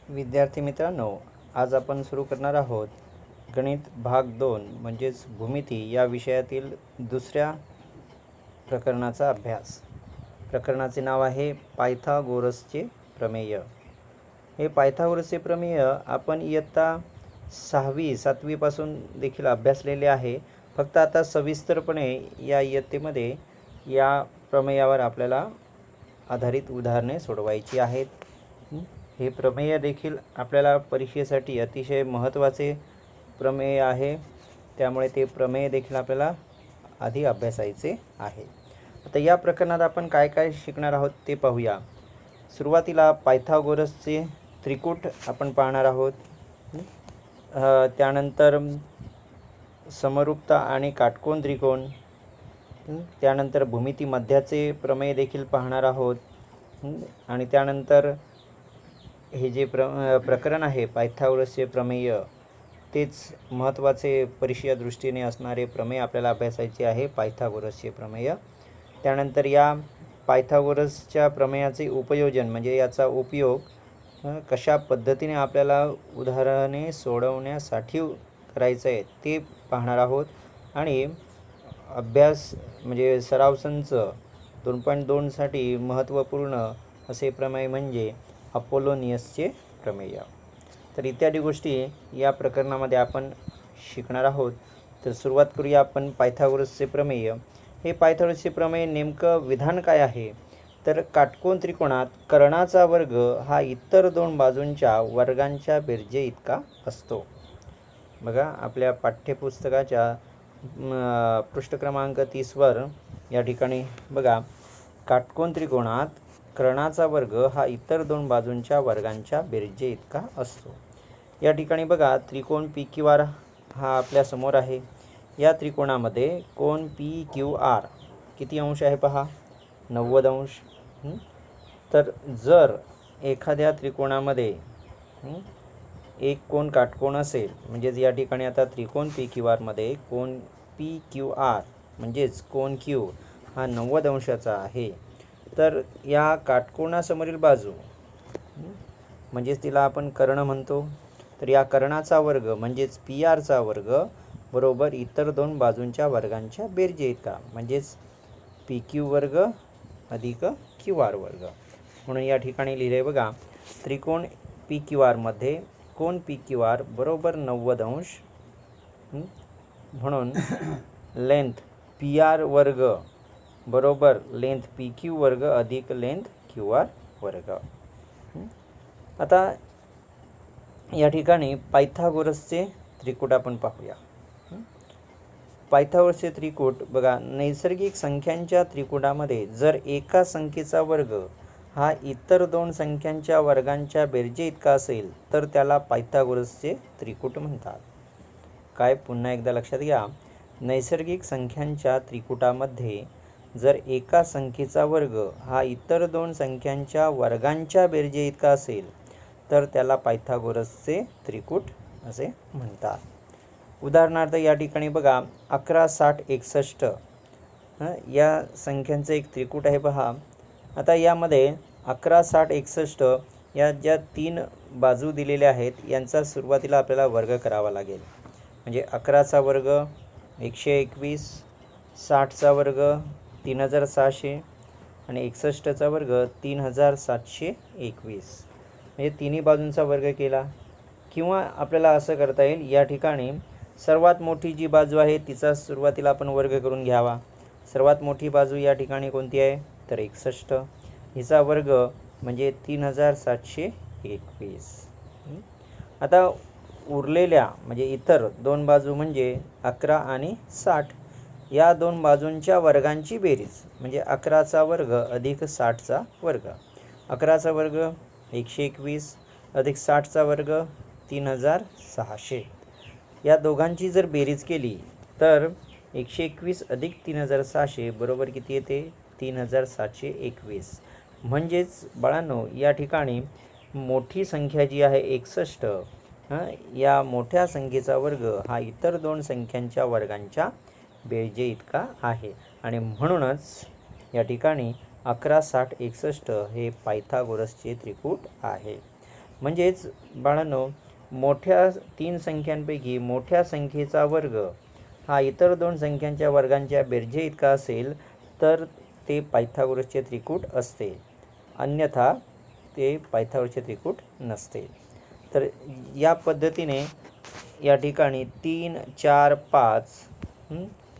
विद्यार्थी मित्रांनो, आज आपण सुरू करणार आहोत गणित भाग 2 म्हणजेच भूमिती या विषयातील दुसऱ्या प्रकरणाचा अभ्यास. प्रकरणाचे नाव आहे पायथागोरसचे प्रमेय. हे पायथागोरसचे प्रमेय आपण इयत्ता 6वी 7वी पासून देखील अभ्यासलेले आहे. फक्त आता सविस्तरपणे या इयत्तेमध्ये या प्रमेयावर आपल्याला आधारित उदाहरणे सोडवायची आहेत. हे प्रमेय देखील आपल्याला परीक्षेसाठी अतिशय महत्त्वाचे प्रमेय आहे, त्यामुळे ते प्रमेय देखील आपल्याला आधी अभ्यासायचे आहे. आता या प्रकरणात आपण काय काय शिकणार आहोत ते पाहूया. सुरुवातीला पायथागोरसचे त्रिकूट आपण पाहणार आहोत. त्यानंतर समरूपता आणि काटकोन त्रिकोण, त्यानंतर भूमिती मध्याचे प्रमेय देखील पाहणार आहोत. आणि त्यानंतर हे जे प्रकरण आहे पायथागोरसचे प्रमेय, तेच महत्त्वाचे परीक्षेच्या दृष्टीने असणारे प्रमेय आपल्याला अभ्यासायचे आहे, पायथागोरसचे प्रमेय. त्यानंतर या पायथागोरसच्या प्रमेयाचे उपयोजन म्हणजे याचा उपयोग कशा पद्धतीने आपल्याला उदाहरणे सोडवण्यासाठी करायचं आहे ते पाहणार आहोत. आणि अभ्यास म्हणजे सराव संच 2.2 साठी महत्त्वपूर्ण असे प्रमेय म्हणजे अपोलोनियसचे प्रमेय. तर इत्यादी गोष्टी या प्रकरणामध्ये आपण शिकणार आहोत. तर सुरुवात करूया आपण पायथागोरसचे प्रमेय. हे पायथागोरसचे प्रमेय नेमकं विधान काय आहे, तर काटकोन त्रिकोणात कर्णाचा वर्ग हा इतर दोन बाजूंच्या वर्गांच्या बेरजे इतका असतो. बघा, आपल्या पाठ्यपुस्तकाच्या पृष्ठ क्रमांक 30वर या ठिकाणी बघा, काटकोन त्रिकोणात कर्णाचा वर्ग हा इतर दोन बाजूंच्या वर्गांच्या बेरजे इतका असतो. या ठिकाणी बघा, त्रिकोण पी क्यू आर हा आपल्या समोर आहे. या त्रिकोणामध्ये कोन पी क्यू आर किती अंश आहे पहा, 90 अंश. तर जर एखाद्या त्रिकोणामध्ये एक कोन काटकोन असेल, म्हणजेच या ठिकाणी आता त्रिकोण पी क्यू आरमध्ये कोन पी क्यू आर म्हणजेच कोन क्यू हा 90 अंशाचा आहे, तर या काटकोनासमोरील बाजू म्हणजेच तिला आपण कर्ण म्हणतो. तर या कर्णाचा वर्ग म्हणजेच पी आरचा वर्ग बरोबर इतर दोन बाजूंच्या वर्गांच्या बेरजे इतका, म्हणजेच पी क्यू वर्ग अधिक क्यू आर वर्ग. म्हणून या ठिकाणी लिहिले बघा, त्रिकोण पी क्यू आरमध्ये कोन पी क्यू आर बरोबर 90 अंश, म्हणून लेंथ पी आर वर्ग बरोबर लेंथ पी क्यू वर्ग अधिक लेंथ क्यू आर वर्ग. आता या ठिकाणी पायथागोरसचे त्रिकूट आपण पाहूया. पायथागोरसचे त्रिकूट बघा, नैसर्गिक संख्यांच्या त्रिकूटामध्ये जर एका संख्येचा वर्ग हा इतर दोन संख्यांच्या वर्गांच्या बेरजे इतका असेल तर त्याला पायथागोरसचे त्रिकूट म्हणतात. काय, पुन्हा एकदा लक्षात घ्या, नैसर्गिक संख्यांच्या त्रिकूटामध्ये जर एका संख्येचा वर्ग हा इतर दोन संख्यांच्या वर्गांच्या बेरजे इतका असेल तर त्याला पायथागोरसचे त्रिकूट असे म्हणतात. उदाहरणार्थ या ठिकाणी बघा, 11, 60, 61 या संख्यांचं एक त्रिकूट आहे पहा. आता यामध्ये 11, 60, 61 या ज्या तीन बाजू दिलेल्या आहेत यांचा सुरुवातीला आपल्याला वर्ग करावा लागेल. म्हणजे 11चा वर्ग 121, 60चा वर्ग 3600 आणि 61चा वर्ग 3721, म्हणजे तिन्ही बाजूंचा वर्ग केला. किंवा आपल्याला असं करता येईल, या ठिकाणी सर्वात मोठी जी बाजू आहे तिचा सुरुवातीला आपण वर्ग करून घ्यावा. सर्वात मोठी बाजू या ठिकाणी कोणती आहे, तर 61, हिचा वर्ग म्हणजे 3721. आता उरलेल्या म्हणजे इतर दोन बाजू म्हणजे 11 आणि 60 या दोन बाजूंच्या वर्गांची बेरीज म्हणजे 11चा वर्ग अधिक 60चा वर्ग. 11चा वर्ग 121 अधिक 60चा वर्ग 3600. या दोघांची जर बेरीज केली तर 121 अधिक 3600 बरोबर किती येते, 3721. म्हणजेच बाळांनो, या ठिकाणी मोठी संख्या जी आहे 61, या मोठ्या संख्येचा वर्ग हा इतर दोन संख्यांच्या वर्गांच्या बेरजे इतका आहे. आणि म्हणूनच या ठिकाणी 11, 60, 61 हे पायथागोरसचे त्रिकूट आहे. म्हणजेच बाळांनो, मोठ्या 3 संख्यांपैकी मोठ्या संख्येचा वर्ग हा इतर 2 संख्यांच्या वर्गांच्या बेरजे इतका असेल तर ते पायथागोरसचे त्रिकूट असते, अन्यथा ते पायथागोरसचे त्रिकूट नसते. तर या पद्धतीने या ठिकाणी 3, 4, 5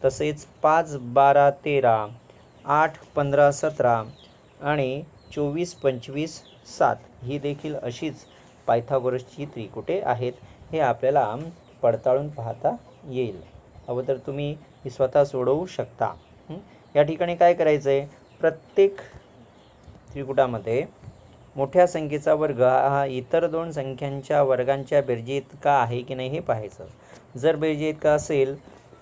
तसेच 5, 12, 13, 8, 15, 17 आणि 24, 25, 7 ही देखील अशीच पायथागोरसची त्रिकुटे आहेत. हे आपल्याला पडताळून पाहता येईल. अगोदर तुम्ही ही स्वतः सोडवू शकता. या ठिकाणी काय करायचं आहे, प्रत्येक त्रिकुटामध्ये मोठ्या संख्येचा वर्ग हा इतर 2 संख्यांच्या वर्गांच्या बेरजे इतका आहे की नाही हे पाहायचं. जर बेरजे इतका असेल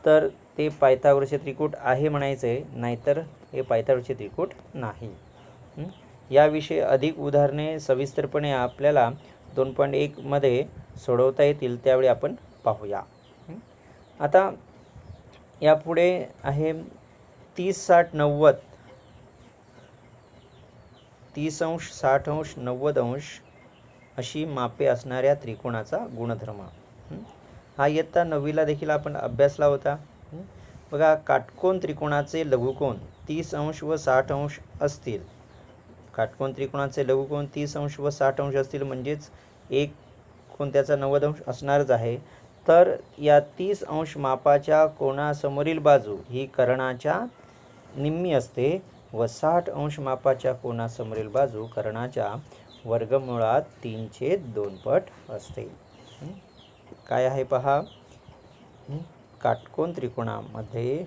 तर ते पायथागोरसचे त्रिकूट आहे म्हणायचे, नाहीतर हे पायथागोरसचे त्रिकूट नाही. याविषयी अधिक उदाहरणे सविस्तरपणे आपल्याला 2.1 मध्ये सोडवता येतील, त्यावेळी आपण पाहूया. आता यापुढे आहे 30, 60, 90, 30 अंश, 60 अंश, 90 अंश अशी मापे असणाऱ्या त्रिकोणाचा गुणधर्म. हा इयत्ता 9वीला देखील आपण अभ्यासला होता. बघा, काटकोन त्रिकोणाचे लघुकोन 30 अंश व 60 अंश असतील. काटकोन त्रिकोणाचे लघुकोन 30 अंश व 60 अंश असतील, म्हणजेच एक कोन त्याचा 90 अंश असणारच आहे. तर या 30 अंश मापाच्या कोनासमोरील बाजू ही कर्णाच्या निम्मी असते व 60 अंश मापाच्या कोनासमोरील बाजू कर्णाच्या वर्गमुळात 3/2 पट असते. काय आहे पहा, काटकोन त्रिकोणामध्ये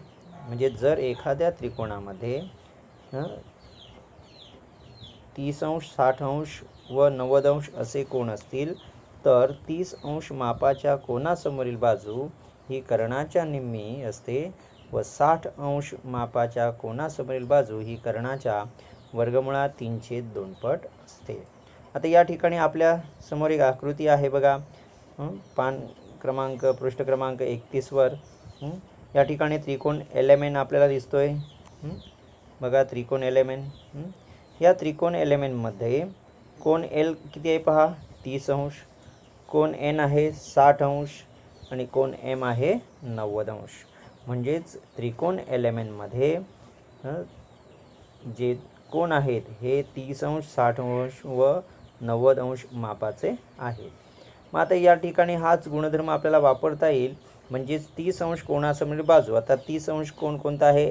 म्हणजे जर एखाद्या त्रिकोणामध्ये 30 अंश, 60 अंश व 90 अंश असे कोन असतील तर 30 अंश मापाच्या कोनासमोरील बाजू ही कर्णाच्या निम्मी असते व 60 अंश मापाच्या कोनासमोरील बाजू ही कर्णाच्या वर्गमुळात 3/2 पट असते. आता या ठिकाणी आपल्या समोर एक आकृती आहे बघा, पृष्ठ क्रमांक 31 वर. या ठिकाणी त्रिकोण LMN आपल्याला दिसतोय. बघा, त्रिकोण LMN. या त्रिकोण LMN मध्ये कोन L किती आहे पहा, 30 अंश, कोन N आहे 60 अंश आणि कोन M आहे 90 अंश. म्हणजेच त्रिकोण LMN मध्ये जे कोन आहेत हे 30 अंश, 60 अंश व 90 अंश मापाचे आहेत. मग आता या ठिकाणी हाच गुणधर्म आपल्याला वापरता येईल. म्हणजेच 30 अंश कोनासमोरील बाजू, आता 30 अंश कोन कोणता आहे,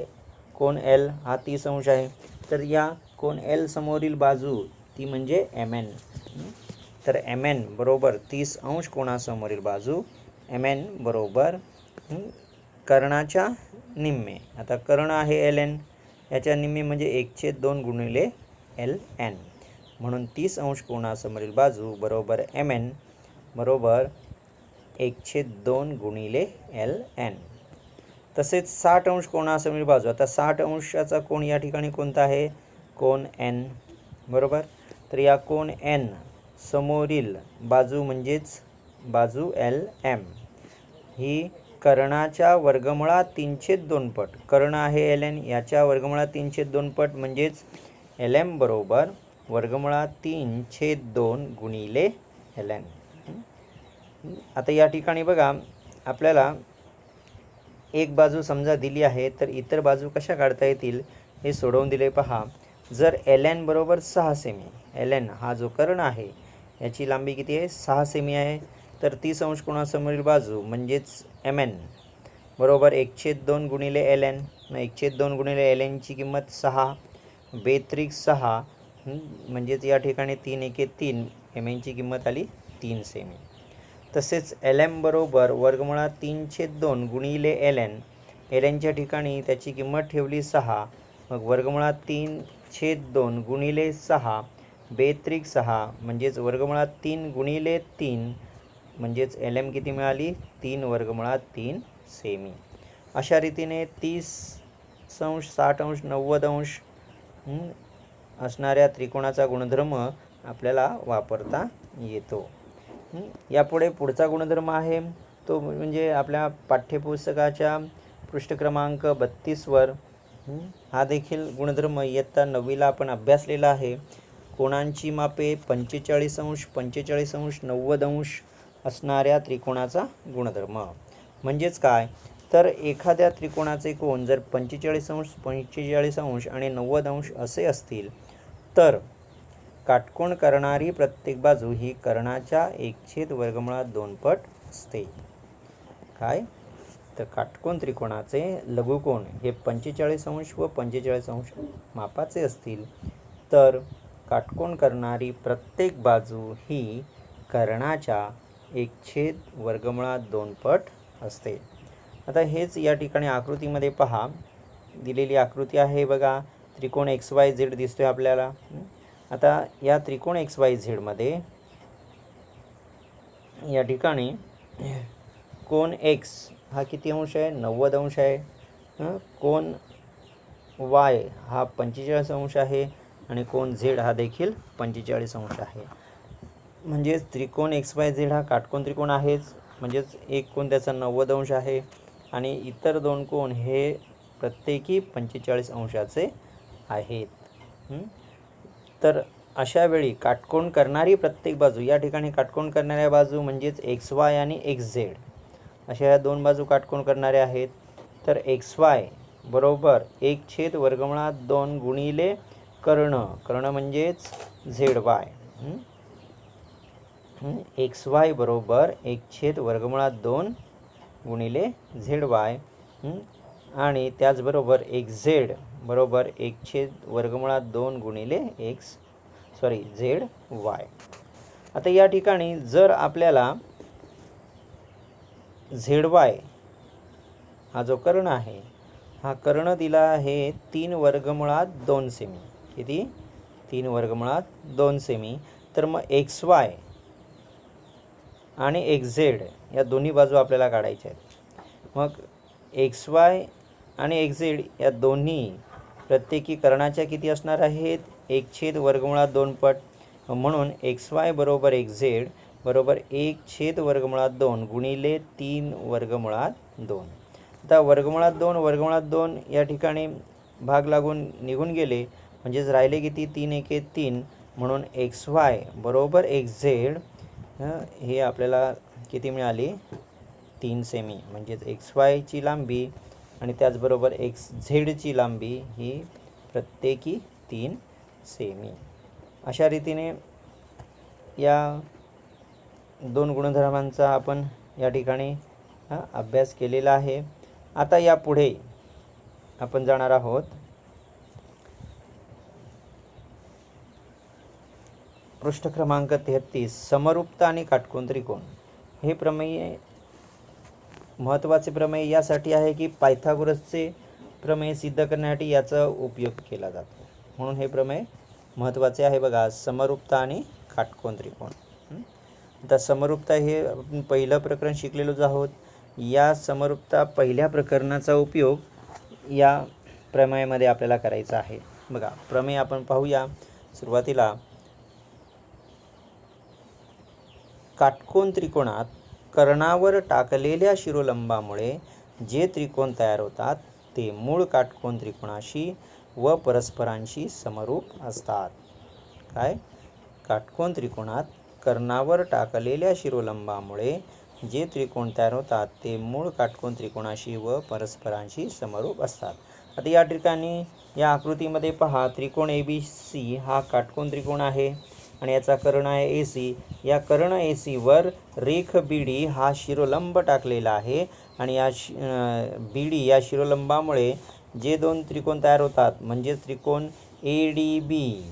कोन L हा 30 अंश आहे. तर या कोन L समोरील बाजू ती म्हणजे MN. तर MN बरोबर 30 अंश कोनासमोरील बाजू, MN बरोबर कर्णाच्या निम्मे. आता कर्ण आहे LN, याच्या निम्मे म्हणजे 1/2 गुणिले LN. म्हणून 30 अंश कोनासमोरील बाजू बरोबर MN बरोबर 1/2 गुणिले LN. तसेच 60 अंश कोनासमोरील बाजू, आता 60 अंशाचा कोन या ठिकाणी कोणता आहे, कोन N बरोबर. तर या कोन N समोरील बाजू म्हणजेच बाजू LM ही कर्णाच्या वर्गमुळात 3/2 पट, कर्ण आहे LN याच्या वर्गमुळात 3/2 पट म्हणजेच LM बरोबर वर्गमुळात 3/2 गुणिले LN. आता या ठिकाणी बघा, आपल्याला एक बाजू समजा दिली आहे तर इतर बाजू कशा काढता येतील हे सोडवून दिले पहा. जर LN बरोबर 6 सेमी, LN हा जो कर्ण आहे याची लांबी किती आहे, 6 सेमी आहे. तर 30 अंश कोनासमोरील बाजू म्हणजेच MN बरोबर 1/2 गुणिले LN. 1/2 गुणिले LN ची किंमत 6, बेत्रिक 6 म्हणजेच या ठिकाणी 3 एके 3, MN ची किंमत आली 3 सेमी. तसेच LM बरोबर वर्गमुळात 3/2 गुणिले LN. LNच्या ठिकाणी त्याची किंमत ठेवली 6, मग वर्गमुळात 3/2 गुणिले 6 बेत्रिक 6 म्हणजेच वर्गमुळात 3 गुणिले 3 म्हणजेच LM किती मिळाली, 3 वर्गमुळात 3 सेमी. अशा रीतीने 30 अंश, 60 अंश, 90 अंश असणाऱ्या त्रिकोणाचा गुणधर्म आपल्याला वापरता येतो. यापुढे पुढचा गुणधर्म आहे तो म्हणजे आपल्या पाठ्यपुस्तकाच्या पृष्ठ क्रमांक 32 वर. हा देखील गुणधर्म इयत्ता 9वीला आपण अभ्यासलेला आहे. कोणांची मापे 45 अंश 45 अंश 90 अंश असणाऱ्या त्रिकोणाचा गुणधर्म. म्हणजेच काय, तर एखाद्या त्रिकोणाचे कोन जर 45 अंश 45 अंश आणि 90 अंश असे असतील तर काटकोन करणारी प्रत्येक बाजू ही कर्णाच्या 1/2 पट असते. काय, तर काटकोन त्रिकोणाचे लघुकोन हे 45 अंश व 45 अंश मापाचे असतील तर काटकोन करणारी प्रत्येक बाजू ही कर्णाच्या 1/2 पट असते. आता हेच या ठिकाणी आकृतीमध्ये पहा, दिलेली आकृती आहे बघा. त्रिकोण XYZ दिसतोय आपल्याला. आता या त्रिकोण XYZ मध्ये या ठिकाणी कोन X हा किती अंश आहे? 90 अंश आहे. कोन Y हा 45 अंश आहे आणि कोन Z हा देखील 45 अंश आहे. म्हणजेच त्रिकोण XYZ हा काटकोन त्रिकोण आहेच. म्हणजेच एक कोन त्याचा 90 अंश आहे आणि इतर दोन कोन हे प्रत्येकी 45 अंशाचे आहेत. तर अशा वेळी काटकोन करणारी प्रत्येक बाजू, या ठिकाणी काटकोन करणाऱ्या बाजू म्हणजेच XY आणि XZ अशा या दोन बाजू काटकोन करणाऱ्या आहेत. तर XY बरोबर 1/2 गुणिले कर्ण, कर्ण म्हणजेच ZY. XY बरोबर 1/2 गुणिले ZY आणि त्याचबरोबर XZ बरोबर 1/2 गुणिले ZY. आता या ठिकाणी जर आपल्याला ZY हा जो कर्ण आहे, हा कर्ण दिला आहे 3/2 सेमी. किती? 3/2 सेमी. तर मग XY आणि XZ या दोन्ही बाजू आपल्याला काढायच्या आहेत. मग XY आणि XZ या दोन्ही प्रत्येकी कर्णाच्या किती असणार आहेत? 1/2 पट. म्हणून XY बरोबर XZ बरोबर 1/2 गुणिले 3/2. आता √2 या ठिकाणी भाग लागून निघून गेले, म्हणजेच राहिले किती? 3 एके 3. म्हणून XY बरोबर XZ हे आपल्याला किती मिळाली? 3 सेमी. म्हणजेच XY ची लांबी आणि त्याचबरोबर XZ ची लांबी ही प्रत्येकी 3 सेमी. अशा रीतीने या दोन गुणधर्मांचा आपण या ठिकाणी अभ्यास केलेला आहे. आता या पुढे आपण जाणार आहोत पृष्ठ क्रमांक 33 समरूपता आणि काटकोन त्रिकोण. हे प्रमेय महत्त्वाचे प्रमेय यासाठी आहे की पायथागोरसचे प्रमेय सिद्ध करण्यासाठी याचा उपयोग केला जातो, म्हणून हे प्रमेय महत्त्वाचे आहे. बघा, समरूपता आणि काटकोन त्रिकोण. आता समरूपता हे आपण पहिलं प्रकरण शिकलेलोच आहोत. या समरूपता पहिल्या प्रकरणाचा उपयोग या प्रमेयामध्ये आपल्याला करायचा आहे. बघा, प्रमेय आपण पाहूया. सुरुवातीला काटकोन त्रिकोणात कर्णावर टाकलेल्या शिरोलंबामुळे जे त्रिकोण तयार होतात ते मूळ काटकोन त्रिकोणाशी व परस्परांशी समरूप असतात. काय? काटकोन त्रिकोणात कर्णावर टाकलेल्या शिरोलंबामुळे जे त्रिकोण तयार होतात ते मूळ काटकोन त्रिकोणाशी व परस्परांशी समरूप असतात. आता या ठिकाणी या आकृतीमध्ये पहा, त्रिकोण ABC हा काटकोन त्रिकोण आहे आणि याचा कर्ण आहे AC. या कर्ण AC वर रेख BD हा शिरोलंब टाकलेला आहे आणि या BD या शिरोलंबामुळे जे दोन त्रिकोण तयार होतात म्हणजे त्रिकोण ADB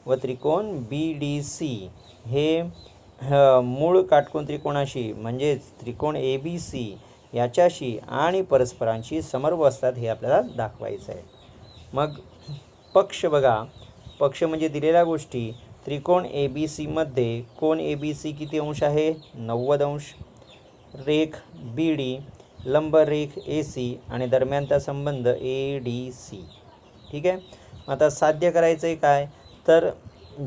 व त्रिकोण BDC हे मूळ काटकोन त्रिकोणाशी म्हणजेच त्रिकोण ABC याच्याशी आणि परस्परांशी समरूप असतात हे आपल्याला दाखवायचं आहे. मग पक्ष बघा, पक्ष म्हणजे दिलेल्या गोष्टी. त्रिकोण ABC मध्ये कोन ABC किती अंश आहे? 90 अंश. रेख BD, लंब रेख AC आणि दरम्यानचा संबंध ADC. ठीक आहे. आता साध्य करायचं आहे काय, तर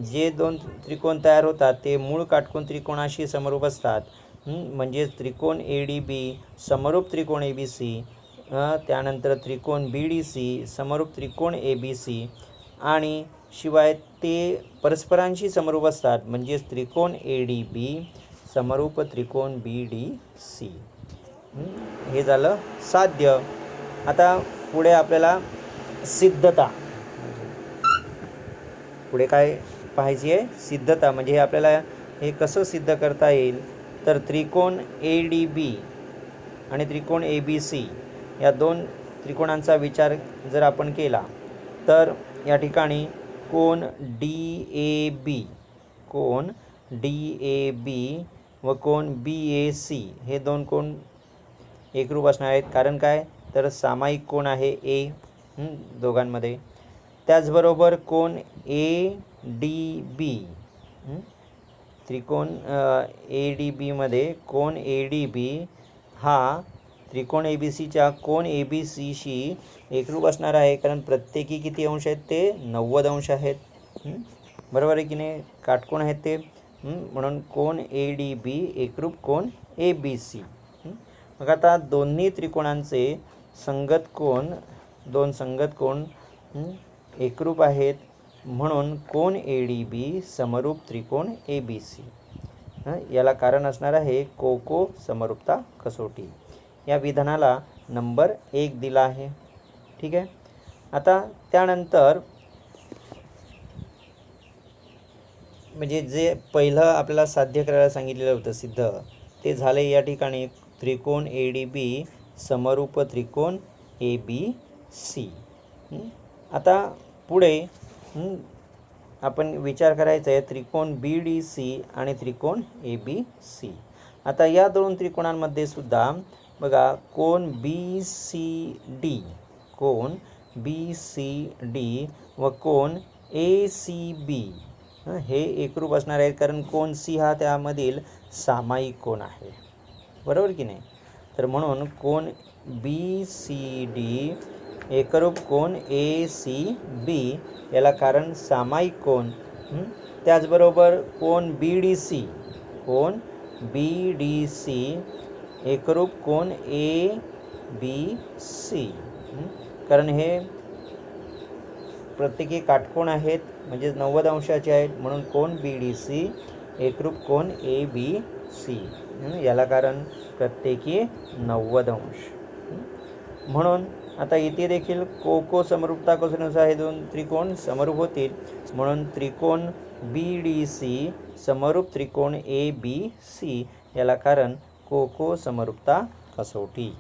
जे दोन त्रिकोण तयार होतात ते मूळ काटकोन त्रिकोणाशी समरूप असतात. म्हणजेच त्रिकोण ADB समरूप त्रिकोण ABC, त्यानंतर त्रिकोण BDC समरूप त्रिकोण ABC आणि शिवाय ते परस्परांशी समरूप असतात, म्हणजेच त्रिकोण ADB समरूप त्रिकोण BDC. हे झालं साध्य. आता पुढे आपल्याला सिद्धता, पुढे काय पाहायची आहे? सिद्धता. म्हणजे हे आपल्याला हे कसं सिद्ध करता येईल, तर त्रिकोण ADB आणि त्रिकोण ABC या दोन त्रिकोणांचा विचार जर आपण केला तर या ठिकाणी कोन DAB व कोन BAC हे दोन कोण एकरूप असणार आहेत. कारण काय, तर सामायिक कोन आहे A दोघांमध्ये. त्याचबरोबर कोन ADB, त्रिकोण ADB मध्ये कोन ADB हा त्रिकोण ABCच्या कोन ABCशी एकरूप असणार आहे, कारण प्रत्येकी किती अंश आहेत? ते 90 अंश आहेत. बरोबर आहे की नाही? काटकोन आहेत ते, म्हणून कोन ADB एकरूप कोन ABC. मग आता दोन्ही त्रिकोणांचे संगत कोन, दोन संगत कोन एकरूप आहेत, म्हणून कोन ADB समरूप त्रिकोण ABC. याला कारण असणार आहे कोको समरूपता कसोटी. या विधानाला नंबर 1 दिला आहे. ठीक आहे. आता त्यानंतर म्हणजे जे पहिलं आपल्याला साध्य करायला सांगितलेलं होतं सिद्ध, ते झाले या ठिकाणी त्रिकोण ADB समरूप त्रिकोण ABC. आता पुढे आपण विचार करायचा आहे त्रिकोण BDC आणि त्रिकोण ABC. आता या दोन त्रिकोणांमध्ये सुद्धा बघा कोन BCD, कोन BCD व कोन ACB हे एकरूप असणार आहेत, कारण कोन C हा त्यामधील सामायिक कोन आहे. बरोबर की नाही? तर म्हणून कोन BCD एकरूप कोन ACB, याला कारण सामायिक कोन. त्याचबरोबर कोन BDC, कोन BDC एकरूप कोन ABC, कारण हे प्रत्येकी काटकोन आहेत, म्हणजे 90 अंशाचे आहेत, म्हणून कोन BDC एकरूप कोन ABC, याला कारण प्रत्येकी 90 अंश. म्हणून आता इथे देखील कोको समरूपता कसोटीनुसार हे दोन त्रिकोण समरूप होतील, म्हणून त्रिकोण BDC समरूप त्रिकोण ABC, याला कारण कोको समरूपता कसोटी.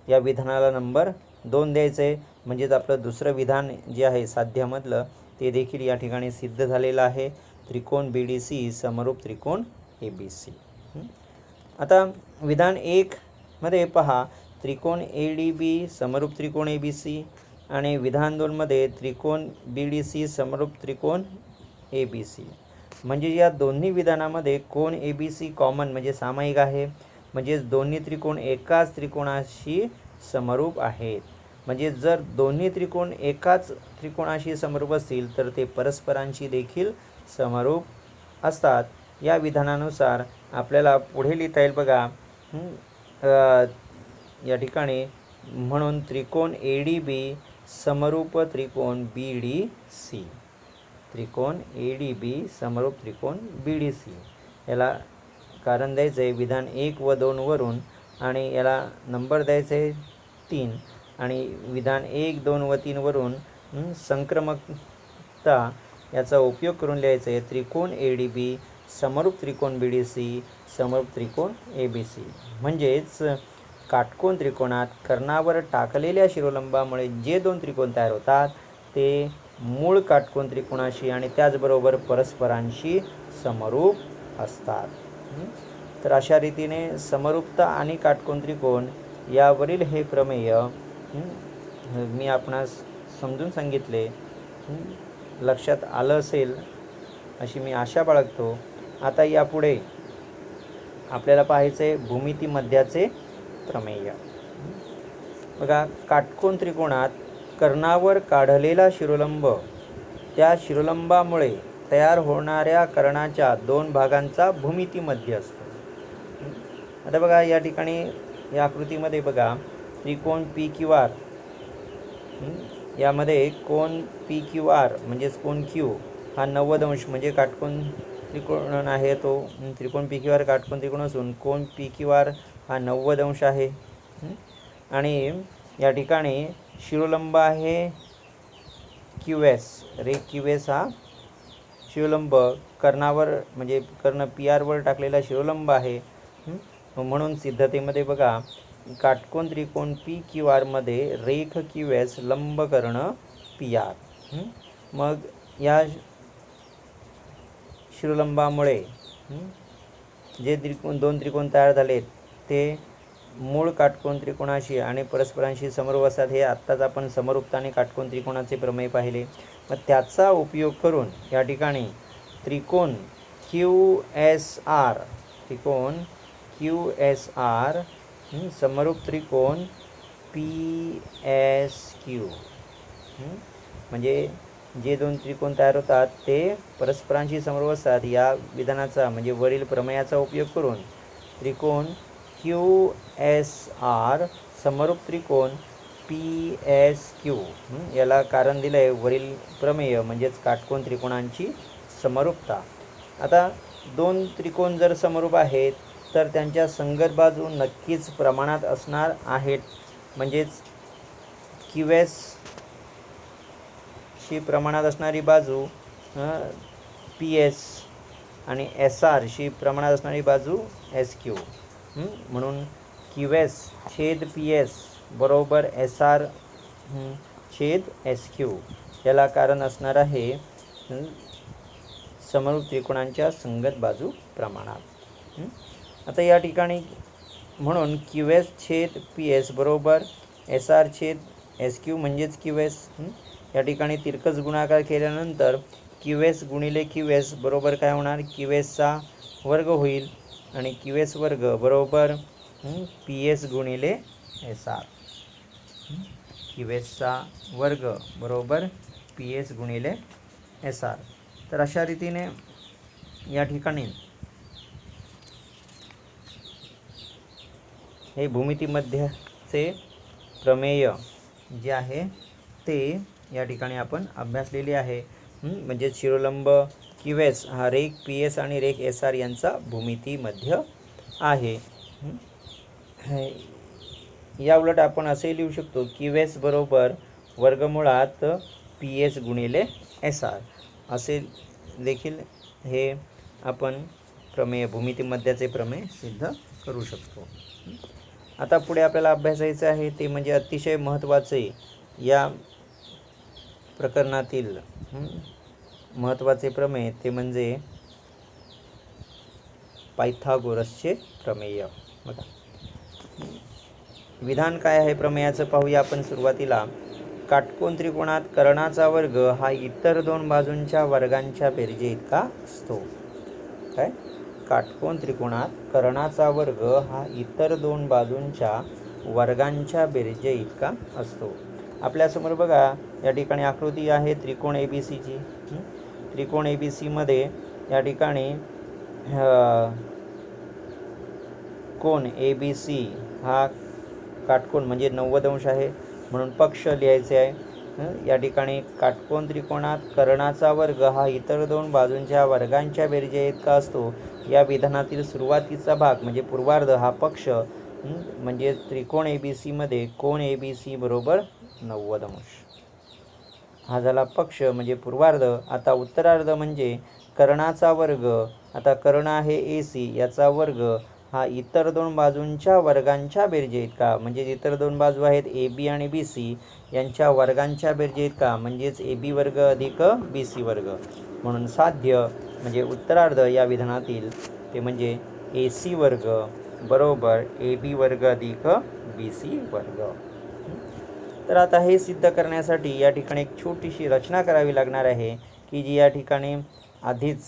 या विधानाला नंबर 2 द्यायचं आहे. म्हणजेच आपलं दुसरं विधान जे आहे साध्यामधलं ते देखील या ठिकाणी सिद्ध झालेलं आहे, त्रिकोण BDC समरूप त्रिकोण ABC. आता विधान 1 मध्ये पहा त्रिकोण ADB समरूप त्रिकोण ABC आणि विधान 2 मध्ये त्रिकोण BDC समरूप त्रिकोण ABC. म्हणजे या दोन्ही विधानामध्ये कोन ABC कॉमन म्हणजे सामायिक आहे, म्हणजे दोन्ही त्रिकोण एकाच त्रिकोणाशी समरूप आहेत. म्हणजे जर दोन्ही त्रिकोण एकाच त्रिकोणाशी समरूप असतील तर ते परस्परांशी देखील समरूप असतात. या विधानानुसार आपल्याला पुढे लिहिता येईल बघा या ठिकाणी, म्हणून त्रिकोण ADB समरूप त्रिकोण BDC, त्रिकोण ADB समरूप त्रिकोण BDC. याला कारण द्यायचं आहे विधान 1 व 2 वरून, आणि याला नंबर द्यायचा आहे 3, आणि विधान 1, 2 व 3 वरून संक्रमकता याचा उपयोग करून लिहायचं आहे त्रिकोण ADB समरूप त्रिकोण BDC समरूप त्रिकोण ABC. म्हणजेच काटकोन त्रिकोणात कर्णावर टाकलेल्या शिरोलंबामुळे जे दोन त्रिकोण तयार होतात ते मूळ काटकोन त्रिकोणाशी आणि त्याचबरोबर परस्परांशी समरूप असतात. तर अशा रीतीने समरूपता आणि काटकोन त्रिकोण यावरील हे प्रमेय मी आपणास समजून सांगितले, लक्षात आलं असेल अशी मी आशा बाळगतो. आता यापुढे आपल्याला पाहायचं आहे भूमिती मध्याचे प्रमेय. बघा काटकोन त्रिकोणात कर्णावर काढलेला शिरोलंब त्या शिरोलंबामुळे तयार होणाऱ्या कर्णाच्या दोन भागांचा भूमिती मध्य असतो. आता बघा या ठिकाणी या आकृतीमध्ये बघा त्रिकोण PQR यामध्ये कोन पी क्यू आर म्हणजेच कोन क्यू हा 90° म्हणजे काटकोन त्रिकोण आहे तो. त्रिकोण पी क्यू आर काटकोन त्रिकोण असून कोन पी क्यू आर हा 90° आहे. आणि या ठिकाणी शिरोलंब आहे क्यू एस. रेख क्यू एस हा शिरोलंब कर्णावर म्हणजे कर्ण पी आरवर टाकलेला शिरोलंब आहे. म्हणून सिद्धतेमध्ये बघा, काटकोन त्रिकोण पी क्यू आरमध्ये रेख क्यू एस लंब कर्ण पी आर. मग या शिरोलंबामुळे जे दोन त्रिकोण तयार झालेत ते मूळ काटकोन त्रिकोणाशी आणि परस्परांशी समरूप असतात. हे आत्ताच आपण समरूपता आणि काटकोन त्रिकोणाचे प्रमेय पाहिले. मग त्याचा उपयोग करून या ठिकाणी त्रिकोण क्यू एस आर समरूप त्रिकोण पी एस क्यू म्हणजे जे दोन त्रिकोण तयार होतात ते परस्परांशी समरूप असतात. या विधानाचा म्हणजे वरील प्रमेयाचा उपयोग करून त्रिकोण क्यू एस आर समरूप त्रिकोण पी एस क्यू याला कारण दिलं आहे वरील प्रमेय म्हणजेच काटकोन त्रिकोणांची समरूपता. आता दोन त्रिकोण जर समरूप आहेत तर त्यांच्या संगत बाजू नक्कीच प्रमाणात असणार आहेत. म्हणजेच क्यू एस शी प्रमाणात असणारी बाजू पी एस आणि एस आर शी प्रमाणात असणारी बाजू एस क्यू. म्हणून क्यू एस छेद पी एस बरोबर एस आर छेद एस क्यू याला कारण असणार आहे समरूप त्रिकोणांच्या संगत बाजू प्रमाणात. आता या ठिकाणी म्हणून क्यू एस छेद पी एस बरोबर एस आर छेद एस क्यू म्हणजेच क्यू एस. या ठिकाणी तिरकस गुणाकार केल्यानंतर क्यू एस गुणिले क्यू एस बरोबर काय होणार, क्यू एसचा वर्ग होईल आणि क्यू एस वर्ग बरोबर पी एस गुणिले एस आर. क्यू एसचा वर्ग बरोबर पी एस गुणिले एस आर. तर अशा रीतीने या ठिकाणी हे भूमितीमध्यचे प्रमेय जे आहे ते या ठिकाणी आपण अभ्यासलेले आहे. म्हणजे शिरोलंब क्यू एस हा रेख पी एस आणि रेख एस आर यांचा भूमितीमध्य आहे. या उलट आपण असे लिहू शकतो क्यू एस बरोबर वर्गमुळात पी एस गुणिले एस आर असे देखील हे आपण प्रमेय भूमितीमध्याचे प्रमेय सिद्ध करू शकतो. आता पुढे आपल्याला अभ्यासायचं आहे ते म्हणजे अतिशय महत्त्वाचे या प्रकरणातील महत्त्वाचे प्रमेय ते म्हणजे पायथागोरसचे प्रमेय. बघा विधान काय आहे प्रमेयाचं पाहूया आपण. सुरुवातीला काटकोन त्रिकोणात कर्णाचा वर्ग हा इतर दोन बाजूंच्या वर्गांच्या बेरजे इतका असतो. काय, काटकोन त्रिकोणात कर्णाचा वर्ग हा इतर दोन बाजूंच्या वर्गांच्या बेरजे इतका असतो. आपल्यासमोर बघा या ठिकाणी आकृती आहे त्रिकोण ए बी सीची. त्रिकोण ए बी सीमध्ये या ठिकाणी कोन ए बी सी हा काटकोन म्हणजे 90° आहे म्हणून पक्ष लिहायचे आहे. या ठिकाणी काटकोन त्रिकोणात कर्णाचा वर्ग हा इतर दोन बाजूंच्या वर्गांच्या बेरजे इतका असतो. या विधानातील सुरुवातीचा भाग म्हणजे पूर्वार्ध हा पक्ष म्हणजे त्रिकोण ए बी सीमध्ये कोन ए बी सी बरोबर 90° हा झाला पक्ष म्हणजे पूर्वार्ध. आता उत्तरार्ध म्हणजे कर्णाचा वर्ग. आता कर्ण आहे ए सी याचा वर्ग हा इतर दोन बाजूंच्या वर्गांच्या बेरजे इतका म्हणजे इतर दोन बाजू आहेत ए बी आणि बी सी यांच्या वर्गांच्या बेरजे इतका म्हणजेच ए बी वर्ग अधिक बी सी वर्ग. म्हणून साध्य म्हणजे उत्तरार्ध या विधानातील ते म्हणजे ए सी वर्ग बरोबर ए बी वर्ग अधिक बी सी वर्ग. तर आता हे सिद्ध करण्यासाठी या ठिकाणी एक छोटीशी रचना करावी लागणार आहे की जी या ठिकाणी आधीच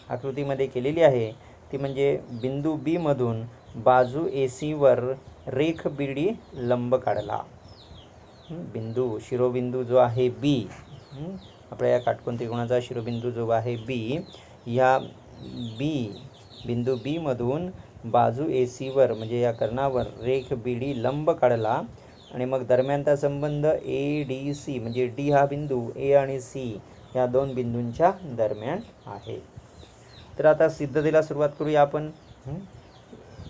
आकृतीमध्ये केलेली आहे. ती म्हणजे बिंदू बी मधून बाजू ए सीवर रेख बी डी लंब काढला. शिरोबिंदू जो आहे बी, आपल्या या काटकोन त्रिकोणाचा शिरोबिंदू जो आहे बी, ह्या बिंदू बी मधून बाजू ए सीवर म्हणजे या कर्णावर रेख बी डी लंब काढला आणि मग दरम्यानचा संबंध ए डी सी, म्हणजे डी हा बिंदू ए आणि सी या दोन बिंदूंच्या दरम्यान आहे. तर आता सिद्धतेला सुरुवात करूया आपण.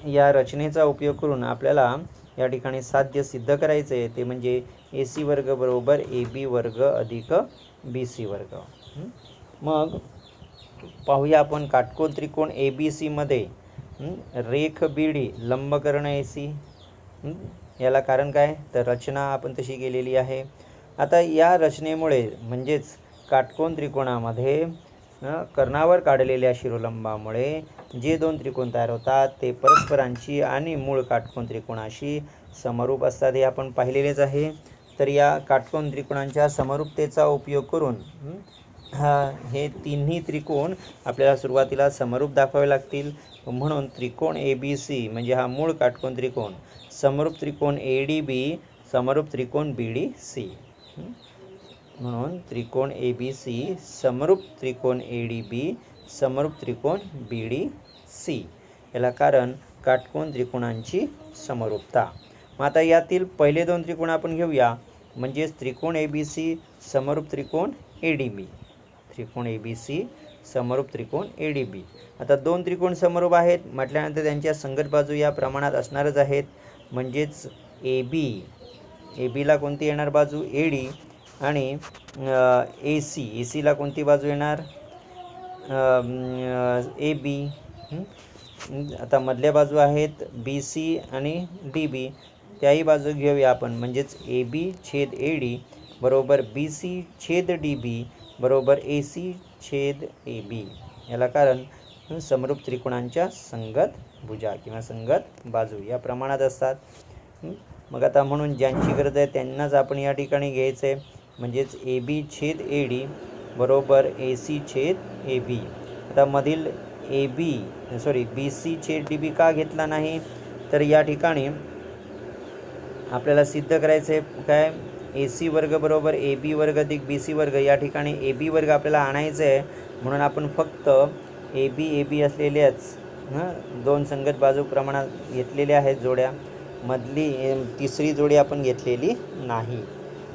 या रचनेचा उपयोग करून आपल्याला या ठिकाणी साध्य सिद्ध करायचं आहे, ते म्हणजे ए सी वर्ग बरोबर ए बी वर्ग अधिक बी सी वर्ग. मग पाहूया आपण काटकोन त्रिकोण ए बी सीमध्ये रेख बी डी लंबकर्ण ए सी. याला कारण काय, तर रचना आपण तशी केलेली आहे. आता या रचनेमुळे म्हणजेच काटकोन त्रिकोणामध्ये कर्णावर काढलेल्या शिरोलंबामुळे जे दोन त्रिकोण तयार होतात ते परस्परांची आणि मूळ काटकोन त्रिकोणाशी समरूप असतात, हे आपण पाहिलेलेच आहे. तर या काटकोन त्रिकोणांच्या समरूपतेचा उपयोग करून हे तिन्ही त्रिकोण आपल्याला सुरुवातीला समरूप दाखवावे लागतील. म्हणून त्रिकोण ए बी सी म्हणजे हा मूळ काटकोन त्रिकोण, समरूप त्रिकोण ए डी बी, समरूप त्रिकोण बी डी सी. म्हणून त्रिकोण ए बी सी, समरूप त्रिकोण ए डी बी, समरूप त्रिकोण बी डी सी. याला कारण काटकोन त्रिकोणांची समरूपता. मग आता यातील पहिले दोन त्रिकोण आपण घेऊया, म्हणजेच त्रिकोण ए बी सी, समरूप त्रिकोण ए डी बी. त्रिकोण ए बी सी, समरूप त्रिकोण ए डी बी. आता दोन त्रिकोण समरूप आहेत म्हटल्यानंतर त्यांच्या संगत बाजू या प्रमाणात असणारच आहेत. म्हणजेच ए बीला कोणती येणार बाजू, ए डी, आणि ए सीला कोणती बाजू येणार, ए बी. आता मधल्या बाजू आहेत बी सी आणि डी बी, त्याही बाजू घेऊया आपण. म्हणजेच ए बी छेद ए डी बरोबर बी सी छेद डी बी बरोबर ए सी छेद ए बी. याला कारण समरूप त्रिकोणांच्या संगत भुजा किंवा संगत बाजू या प्रमाणात असतात. मग आता म्हणून ज्यांची गरज आहे त्यांनाच आपण या ठिकाणी घ्यायचं आहे. म्हणजेच ए बी छेद ए डी बरोबर ए सी छेद ए बी. आता मधील बी सी छेद डी बी का घेतला नाही, तर या ठिकाणी आपल्याला सिद्ध करायचं आहे काय, ए सी वर्ग बरोबर ए बी वर्ग अधिक बी सी वर्ग. या ठिकाणी ए बी वर्ग आपल्याला आणायचं आहे, म्हणून आपण फक्त ए बी असलेल्याच दोन संगत बाजू प्रमाणात घेतलेल्या आहेत जोड्या. मधली तिसरी जोडी आपण घेतलेली नाही.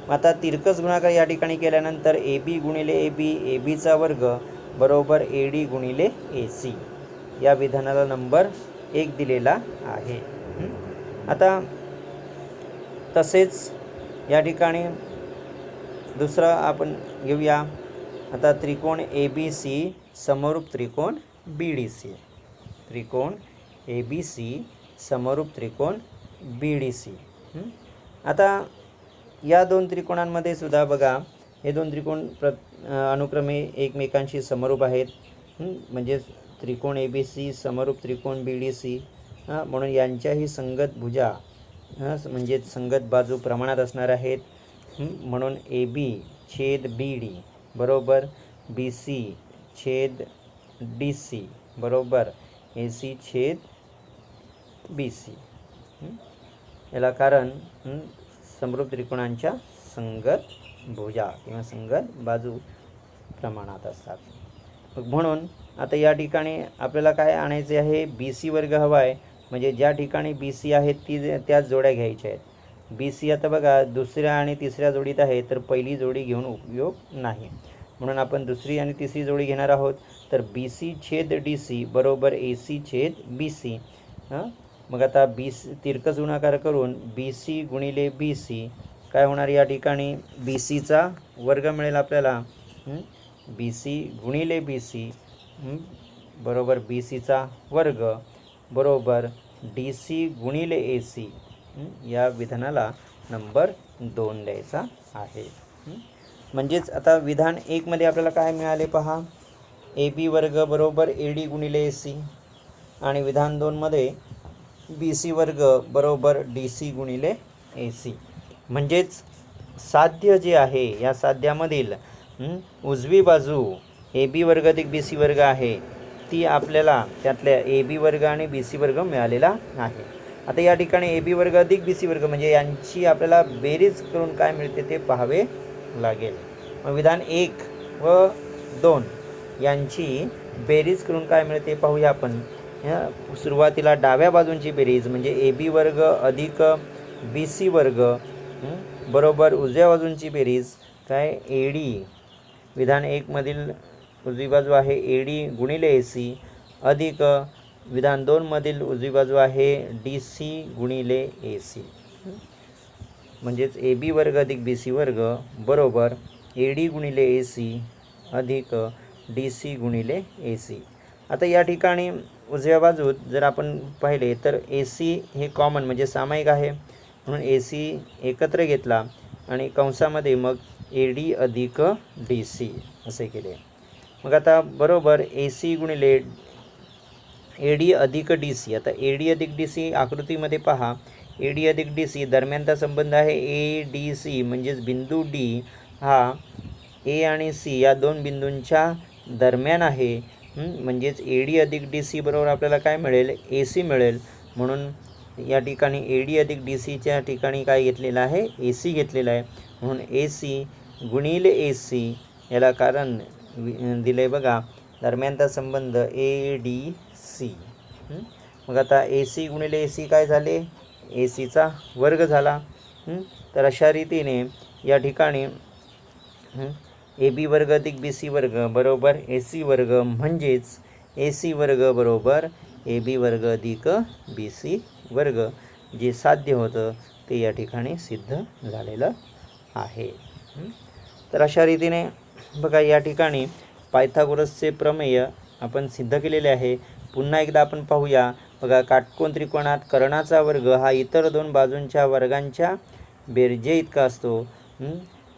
आता तिरकस गुणाकार या ठिकाणी केल्यानंतर ए बी गुणिले ए बीचा वर्ग बरोबर ए डी गुणिले ए सी. या विधानाला नंबर 1 दिलेला आहे. आता तसेच या ठिकाणी दुसरं आपण घेऊया. आता त्रिकोण ए बी सी, समरूप त्रिकोण बी डी सी. त्रिकोण ए बी सी, समरूप त्रिकोण बी डी सी. आता या दोन त्रिकोणांमध्ये सुद्धा बघा, हे दोन त्रिकोण अनुक्रमे एकमेकांशी समरूप आहेत. म्हणजेच त्रिकोण ए बी सी, समरूप त्रिकोण बी डी सी. म्हणून यांच्याही संगत भुजा म्हणजेच संगत बाजू प्रमाणात असणार आहेत. म्हणून ए बी छेद बी डी बरोबर बी सी छेद डी सी बरोबर ए सी छेद बी सी. याला कारण समरूप त्रिकोणांच्या संगत भुजा किंवा संगत बाजू प्रमाणात असतात. म्हणून आता या ठिकाणी आपल्याला काय आणायचे आहे, बी सी वर्ग हवा आहे. म्हणजे ज्या ठिकाणी बी सी आहेत त्याच जोड्या घ्यायच्या आहेत. बी सी आता बघा दुसऱ्या आणि तिसऱ्या जोडीत आहे, तर पहिली जोडी घेऊन उपयोग नाही. म्हणून आपण दुसरी आणि तिसरी जोडी घेणार आहोत. तर बी सी छेद डी सी बरोबर ए सी छेद बी सी. मग आता बी सी तिरकस गुणाकार करून बी सी गुणिले बी सी काय होणार, या ठिकाणी बी सीचा वर्ग मिळेल आपल्याला. बी सी गुणिले बी सी बरोबर बी सीचा वर्ग बरोबर डी सी गुणिले ए सी. या विधानाला नंबर 2 द्यायचा आहे. म्हणजेच आता विधान 1 मध्ये आपल्याला काय मिळाले पहा, ए बी वर्ग बरोबर ए डी गुणिले ए सी. आणि विधान 2 मध्ये बी सी वर्ग बरोबर डी सी गुणिले ए सी. म्हणजेच साध्य जे आहे या साध्यामधील उजवी बाजू ए बी वर्ग अधिक बी सी वर्ग आहे, ती आपल्याला त्यातल्या ए बी वर्ग आणि बी सी वर्ग मिळालेला आहे. आता या ठिकाणी ए बी वर्ग अधिक बी सी वर्ग म्हणजे यांची आपल्याला बेरीज करून काय मिळते ते पाहावे लागेल. मग विधान 1 व 2 यांची बेरीज करून काय मिळते पाहूया आपण. सुरुवातीला डाव्या बाजूंची बेरीज म्हणजे ए बी वर्ग अधिक बी सी वर्ग बरोबर उजव्या बाजूंची बेरीज काय ए डी, विधान 1 मधील उजवी बाजू आहे ए डी गुणिले ए सी, अधिक विधान 2 मधील उजवी बाजू आहे डी सी गुणिले ए सी, म्हणजेच ए बी वर्ग अधिक बी सी वर्ग बरोबर ए डी गुणिले ए सी अधिक डी सी गुणिले ए सी. आता या ठिकाणी उजव्या बाजूत जर आपण पाहिले तर ए सी हे कॉमन म्हणजे सामायिक आहे, म्हणून ए सी एकत्र घेतला आणि कंसामध्ये मग ए डी अधिक डी सी असे केले. मग आता बरोबर ए सी गुणिले ए डी अधिक डी सी. आता ए डी अधिक डी सी आकृतीमध्ये पहा, ए डी अधिक डी सी दरम्यानचा संबंध आहे ए डी सी, म्हणजेच बिंदू डी हा ए आणि सी या दोन बिंदूंच्या दरम्यान आहे. म्हणजेच ए डी अधिक डी सी बरोबर आपल्याला काय मिळेल, ए सी मिळेल. म्हणून या ठिकाणी ए डी अधिक डी सीच्या ठिकाणी काय घेतलेलं आहे, ए सी घेतलेलं आहे. म्हणून ए सी गुणिले ए सी याला कारण दिलं आहे बघा, दरम्यानचा संबंध ए डी सी. मग आता ए सी गुणिले ए सी काय झाले, ए सीचा वर्ग झाला. तर अशा रीतीने या ठिकाणी ए बी वर्ग अधिक बी सी वर्ग बरोबर ए सी वर्ग, म्हणजेच ए सी वर्ग बरोबर ए बी वर्ग अधिक बी सी वर्ग, जे साध्य होतं ते या ठिकाणी सिद्ध झालेलं आहे. तर अशा रीतीने बघा या ठिकाणी पायथागोरसचे प्रमेय आपण सिद्ध केलेले आहे. पुन्हा एकदा आपण पाहूया. बघा काटकोन त्रिकोणात कर्णाचा वर्ग हा इतर दोन बाजूंच्या वर्गांच्या बेरजे इतका असतो.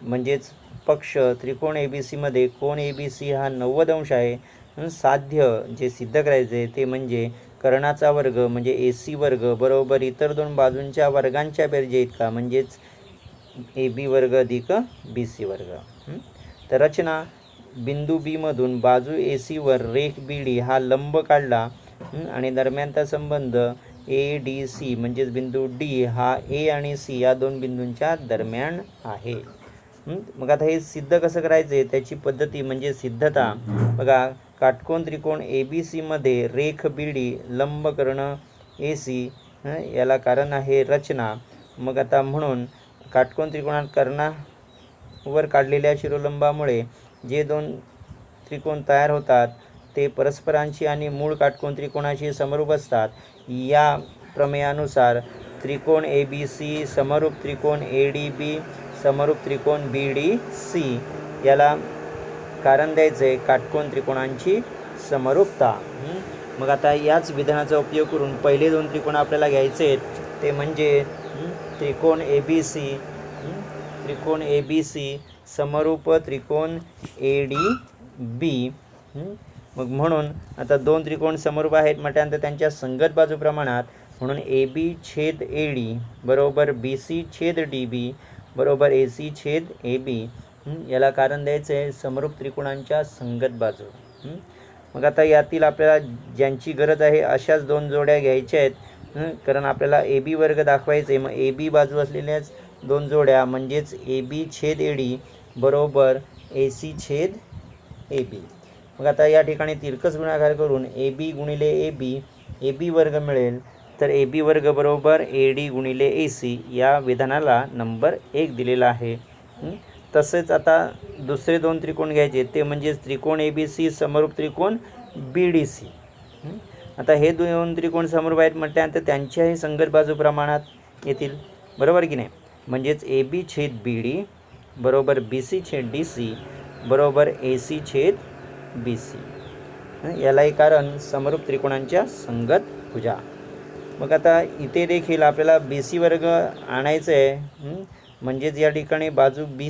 म्हणजेच पक्ष त्रिकोण ए बी सीमध्ये कोन ए बी सी हा 90 अंश आहे. साध्य जे सिद्ध करायचे ते म्हणजे कर्णाचा वर्ग म्हणजे ए सी वर्ग बरोबर इतर दोन बाजूंच्या वर्गांच्या बेरजे इतका, म्हणजेच ए बी वर्ग अधिक बी सी वर्ग. तर रचना, बिंदू बी मधून बाजू ए सीवर रेख बी डी हा लंब काढला आणि दरम्यानचा संबंध ए डी सी म्हणजेच बिंदू डी हा ए आणि सी या दोन बिंदूंच्या दरम्यान आहे. मग आता हे सिद्ध कसं करायचे त्याची पद्धती म्हणजे सिद्धता. बघा काटकोन त्रिकोण ए बी सीमध्ये रेख बी डी लंब कर्ण ए सी याला कारण आहे रचना. मग आता म्हणून काटकोन त्रिकोणात कर्णावर काढलेल्या शिरोलंबामुळे जे दोन त्रिकोण तयार होतात ते परस्परांशी आणि मूळ काटकोन त्रिकोणाशी समरूप असतात. या प्रमेयानुसार त्रिकोण ए बी सी समरूप त्रिकोण ए डी बी समरूप त्रिकोण बी डी सी याला कारण द्यायचे काटकोन त्रिकोणांची समरूपता. मग आता याच विधानाचा उपयोग करून पहिले दोन त्रिकोण आपल्याला घ्यायचे आहेत, ते म्हणजे त्रिकोण ए बी सी, त्रिकोण ए बी सी समरूप त्रिकोण ए डी बी. मग म्हणून आता दोन त्रिकोण समरूप आहेत म्हटल्यानंतर त्यांच्या संगत बाजू प्रमाणात, म्हणून ए बी छेद ए डी बरोबर बी सी छेद डी बी बरोबर ए सी छेद ए बी याला कारण द्यायचं आहे समरूप त्रिकोणांच्या संगत बाजू. मग आता यातील आपल्याला ज्यांची गरज आहे अशाच दोन जोड्या घ्यायच्या आहेत, कारण आपल्याला ए बी वर्ग दाखवायचे. मग ए बी बाजू असलेल्याच दोन जोड्या म्हणजेच ए बी छेद ए डी बरोबर ए सी छेद ए बी. मग आता या ठिकाणी तिरकस गुणाकार करून ए बी गुणिले ए बी वर्ग मिळेल. तर ए बी वर्ग बरोबर ए डी गुणिले ए सी या विधानाला नंबर 1 दिलेला आहे. तसेच आता दुसरे दोन त्रिकोण घ्यायचे ते म्हणजेच त्रिकोण ए बी सी समरूप त्रिकोण बी डी सी. आता हे दोन त्रिकोण समरूप आहेत म्हटल्यानंतर त्यांच्याही संगत बाजू प्रमाणात येतील, बरोबर की नाही. म्हणजेच ए बी छेद बी डी बरोबर बी सी छेद डी सी बरोबर ए सी छेद बी सी यालाही कारण समरूप त्रिकोणांच्या संगत भुजा. मग आता इथे देखील आपल्याला बी सी वर्ग आणायचं आहे. म्हणजेच या ठिकाणी बाजू बी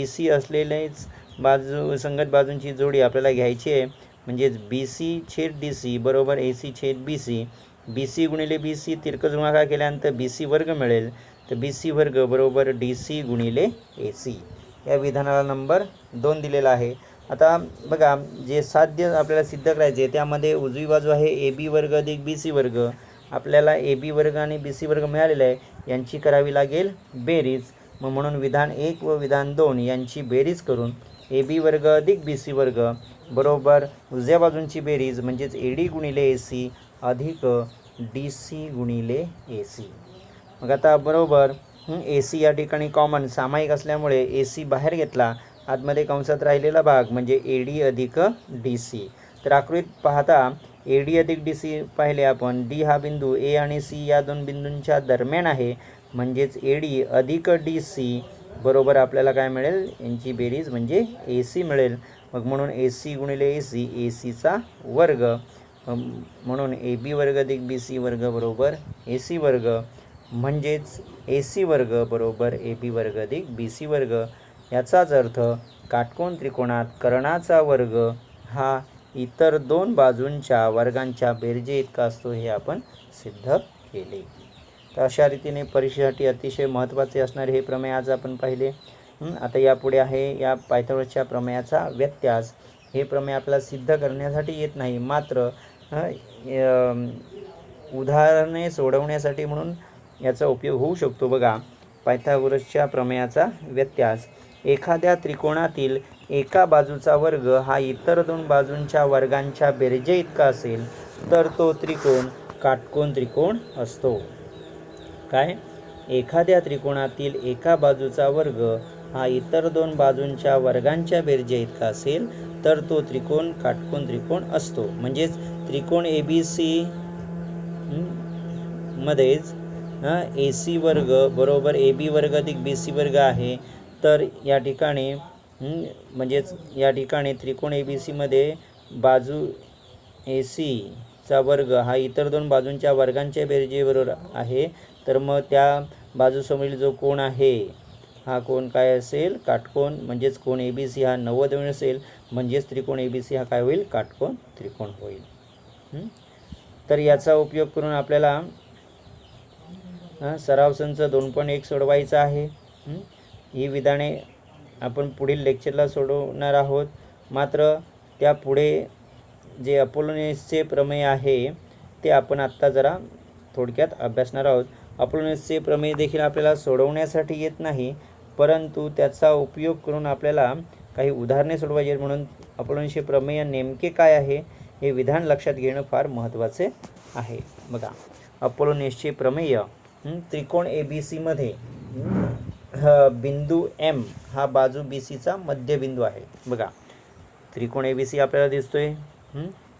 सी असलेलेच बाजू संगत बाजूंची जोडी आपल्याला घ्यायची आहे. म्हणजेच बी सी छेद डी सी बरोबर ए सी छेद बी सी. बी सी गुणिले बी सी तिरकस गुणाकार केल्यानंतर बी सी वर्ग मिळेल. तर बी सी वर्ग बरोबर डी सी गुणिले ए सी या विधानाला नंबर 2 दिलेला आहे. आता बघा जे साध्य आपल्याला सिद्ध करायचे त्यामध्ये उजवी बाजू आहे ए बी वर्ग अधिक बी सी वर्ग. आपल्याला ए बी वर्ग आणि बी सी वर्ग मिळालेला आहे, यांची करावी लागेल बेरीज. मग म्हणून विधान 1 व विधान 2 यांची बेरीज करून ए बी वर्ग अधिक बी सी वर्ग बरोबर उजव्या बाजूंची बेरीज म्हणजेच ए डी गुणिले ए सी अधिक डी सी गुणिले ए सी. मग आता बरोबर ए सी या ठिकाणी कॉमन सामायिक असल्यामुळे ए सी बाहेर घेतला, आतमध्ये कंसात राहिलेला भाग म्हणजे ए डी अधिक डी सी. तर आकृतीत पाहता ए डी अधिक डी सी पाहिले आपण. डी हा बिंदू ए आणि सी या दोन बिंदूंच्या दरम्यान आहे, म्हणजेच ए डी अधिक डी सी बरोबर आपल्याला काय मिळेल, यांची बेरीज म्हणजे ए सी मिळेल. मग म्हणून ए सी गुणिले ए सी, ए सीचा वर्ग, म्हणून ए बी वर्ग अधिक बी सी वर्ग बरोबर ए सी वर्ग, म्हणजेच ए सी वर्ग बरोबर ए बी वर्ग अधिक बी सी वर्ग. याचाच अर्थ काटकोन त्रिकोणात कर्णाचा वर्ग हा इतर दोन बाजूंच्या वर्गांच्या बेरजे इतका असतो, हे आपण सिद्ध केले. तर अशा रीतीने परीक्षेसाठी अतिशय महत्त्वाचे असणारे हे प्रमेय आज आपण पाहिले. आता यापुढे आहे या पायथागोरसच्या प्रमेयाचा व्यत्यास. हे प्रमेय आपल्याला सिद्ध करण्यासाठी येत नाही, मात्र उदाहरणे सोडवण्यासाठी म्हणून याचा उपयोग होऊ शकतो. बघा, पायथागोरसच्या प्रमेयाचा व्यत्यास. एखाद्या त्रिकोणातील एका बाजूचा वर्ग हा इतर दोन बाजूंच्या वर्गांच्या बेरजे इतका असेल तर तो त्रिकोण काटकोन त्रिकोण असतो. काय? एखाद्या त्रिकोणातील एका बाजूचा वर्ग हा इतर दोन बाजूंच्या वर्गांच्या बेरजे इतका असेल तर तो त्रिकोण काटकोन त्रिकोण असतो. म्हणजेच त्रिकोण ए बी सी मध्येच ए सी वर्ग बरोबर ए बी वर्ग अधिक बी सी वर्ग आहे. तर या ठिकाणी म्हणजेच या ठिकाणी त्रिकोण ए बी सीमध्ये बाजू ए सीचा वर्ग हा इतर दोन बाजूंच्या वर्गांच्या बेरजेबरोबर आहे. तर मग त्या बाजूसमोरील जो कोण आहे हा कोण काय असेल, काटकोन. म्हणजेच कोण ए बी सी हा 90 अंश असेल, म्हणजेच त्रिकोण ए बी सी हा काय होईल, काटकोन त्रिकोण होईल. तर याचा उपयोग करून आपल्याला सराव संच 2.1 सोडवायचा आहे. ही विधाने आपण पुढील लेक्चरला सोडवणार आहोत. मात्र त्यापुढे जे अपोलोनियसचे प्रमेय आहे ते आपण आत्ता जरा थोडक्यात अभ्यासणार आहोत. अपोलोनियसचे प्रमेय देखील आपल्याला सोडवण्यासाठी येत नाही, परंतु त्याचा उपयोग करून आपल्याला काही उदाहरणे सोडवायची आहेत. म्हणून अपोलोनियसचे प्रमेय नेमके काय आहे हे विधान लक्षात घेणं फार महत्त्वाचे आहे. बघा, अपोलोनियसचे प्रमेय. त्रिकोण ए बी सीमध्ये बिंदू एम हा बाजू बी सीचा मध्यबिंदू आहे. बघा, त्रिकोण ए बी सी आपल्याला दिसतोय.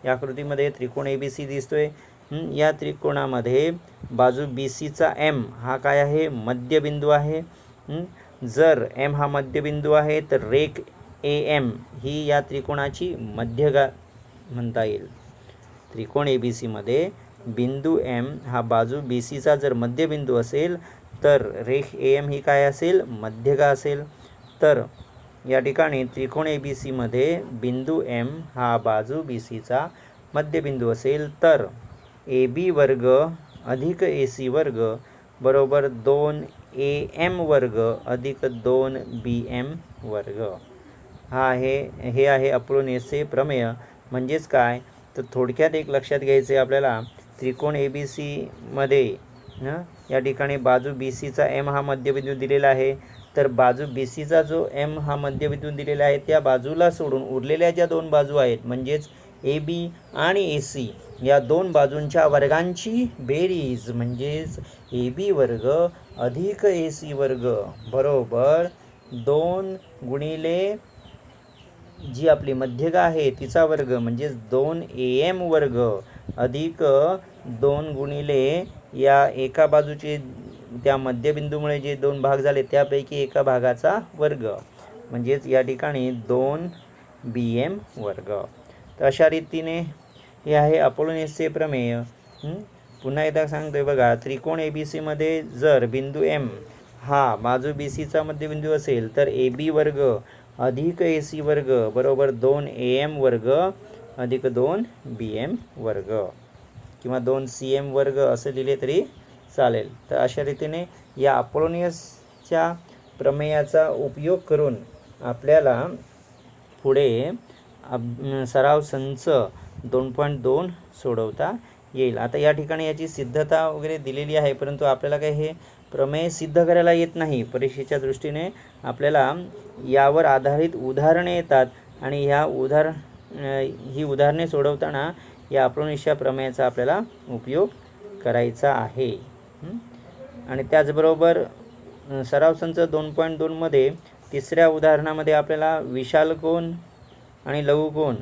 या आकृतीमध्ये त्रिकोण ए बी सी दिसतोय. या त्रिकोणामध्ये बाजू बी सीचा एम हा काय आहे, मध्यबिंदू आहे. जर एम हा मध्यबिंदू आहे तर रेख ए एम ही या त्रिकोणाची मध्यगा म्हणता येईल. त्रिकोण ए बी सीमध्ये बिंदू एम हा बाजू बी सीचा जर मध्यबिंदू असेल तर रेख ए एम ही काय असेल, मध्यगा असेल. तर या ठिकाणी त्रिकोण ए बी सीमध्ये बिंदू एम हा बाजू बी सीचा मध्यबिंदू असेल तर ए बी वर्ग अधिक ए सी वर्ग बरोबर 2 ए एम वर्ग अधिक 2 बी एम वर्ग. हे आहे अपोलोनियसचे प्रमेय. म्हणजेच काय, तर थोडक्यात एक लक्षात घ्यायचे आपल्याला, त्रिकोण ए बी सीमध्ये या ठिकाणी बाजू बी सीचा एम हा मध्यबिंदू दिलेला आहे. तर बाजू बी सीचा जो एम हा मध्यबिंदू दिलेला आहे त्या बाजूला सोडून उरलेल्या ज्या दोन बाजू आहेत म्हणजेच ए बी आणि ए सी या दोन बाजूंच्या वर्गांची बेरीज म्हणजेच ए बी वर्ग अधिक ए सी वर्ग बरोबर 2 गुणिले जी आपली मध्यगा आहे तिचा वर्ग म्हणजेच 2 ए एम वर्ग अधिक 2 गुणिले या एका बाजूचे त्या मध्यबिंदूमुळे जे दोन भाग झाले त्यापैकी एका भागाचा वर्ग म्हणजेच या ठिकाणी 2 बी एम वर्ग. तर अशा रीतीने हे आहे अपोलोनियसचे प्रमेय. पुन्हा एकदा सांगतोय बघा, त्रिकोण ए बी सीमध्ये जर बिंदू एम हा बाजू बी सीचा मध्यबिंदू असेल तर ए बी वर्ग अधिक ए सी वर्ग बरोबर 2 ए एम वर्ग अधिक 2 बी एम वर्ग किंवा 2 सी एम वर्ग असं लिहिले तरी चालेल. तर अशा रीतीने या अपोलोनियसच्या प्रमेयाचा उपयोग करून आपल्याला पुढे सराव संच 2.2 सोडवता येईल. आता या ठिकाणी याची सिद्धता वगैरे दिलेली आहे, परंतु आपल्याला काही हे प्रमेय सिद्ध करायला येत नाही. परीक्षेच्या दृष्टीने आपल्याला यावर आधारित उदाहरणे येतात आणि ही उदाहरणे सोडवताना या अपोलोनियसच्या प्रमेयाचा आपल्याला उपयोग करायचा आहे. आणि त्याचबरोबर सराव संच 2.2 मध्ये तिसऱ्या उदाहरणामध्ये आपल्याला विशाल कोन आणि लघु कोन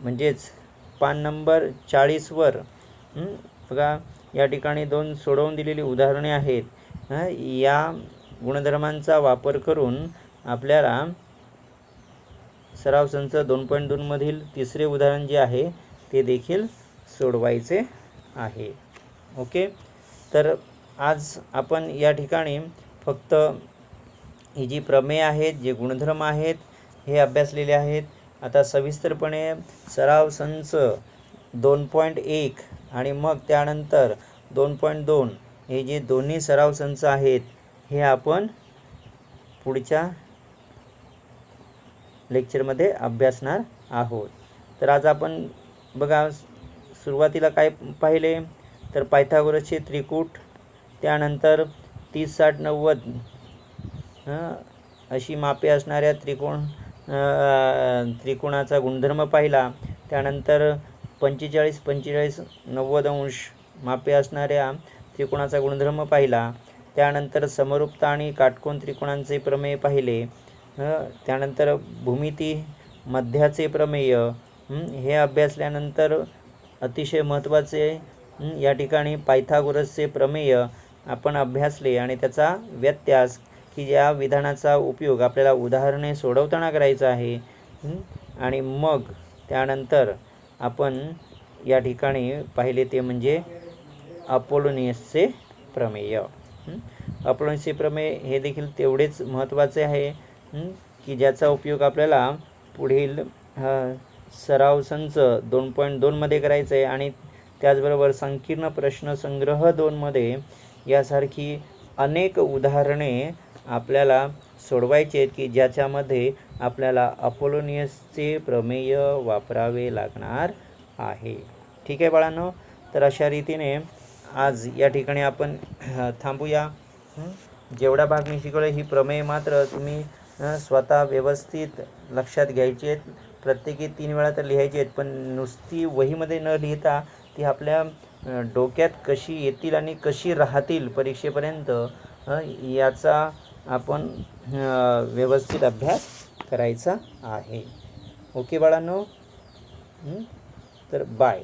म्हणजेच पान नंबर 40 वर बघा या ठिकाणी 2 सोडवून दिलेली उदाहरणे आहेत। या गुणधर्मांचा वापर करून आपल्याला सराव संच 2.2 मधील तिसरे उदाहरण जे आहे ते देखील सोडवायचे आहे। ओके, तर आज आपण या ठिकाणी फक्त ही जी प्रमेय आहेत, जे गुणधर्म आहेत हे अभ्यासलेले आहेत। आता सविस्तरपणे सराव संच 2.1 आणि मग त्यानंतर 2.2 हे जे दोन्ही सराव संच आहेत हे आपण पुढच्या लेक्चरमध्ये अभ्यासणार आहोत। तर आज आपण बघा सुरुवातीला काय पाहिले, तर पायथागोरसचे त्रिकूट, त्यानंतर 30 60 90 अशी मापे असणाऱ्या त्रिकोणाचा गुणधर्म पाहिला। त्यानंतर 45 45 90 अंश मापे असणाऱ्या त्रिकोणाचा गुणधर्म पाहिला। त्यानंतर समरूपता आणि काटकोन त्रिकोणांचे प्रमेय पाहिले। त्यानंतर भूमिती मध्याचे प्रमेय हे अभ्यासल्यानंतर अतिशय महत्त्वाचे या ठिकाणी पायथागोरसचे प्रमेय आपण अभ्यासले आणि त्याचा व्यत्यास की या विधानाचा उपयोग आपल्याला उदाहरणे सोडवताना करायचा आहे। आणि मग त्यानंतर आपण या ठिकाणी पाहिले ते म्हणजे अपोलोनियसचे प्रमेय। अपोलोनियसचे प्रमेय हे देखील तेवढेच महत्त्वाचे आहे की ज्याचा उपयोग आपल्याला पुढील सराव संच 2.2 मध्ये करायचा आहे आणि त्याचबरोबर संकीर्ण प्रश्नसंग्रह 2 मध्ये यासारखी अनेक उदाहरणे आपल्याला सोडवायची आहेत की ज्याच्यामध्ये आपल्याला अपोलोनियसचे प्रमेय वापरावे लागणार आहे। ठीक आहे बाळांनो, तर अशा रीतीने आज या ठिकाणी आपण थांबूया। जेवढा भाग मी शिकवला ही प्रमेय मात्र तुम्ही स्वतः व्यवस्थित लक्षात घ्यायची आहेत, प्रत्येकी 3 वेळा तर लिहायची आहेत, पण नुसती वहीमध्ये न लिहिता ती आपल्या डोक्यात कशी येतील आणि कशी राहतील परीक्षेपर्यंत याचा आपण व्यवस्थित अभ्यास करायचा आहे। ओके बाळांनो, तर बाय।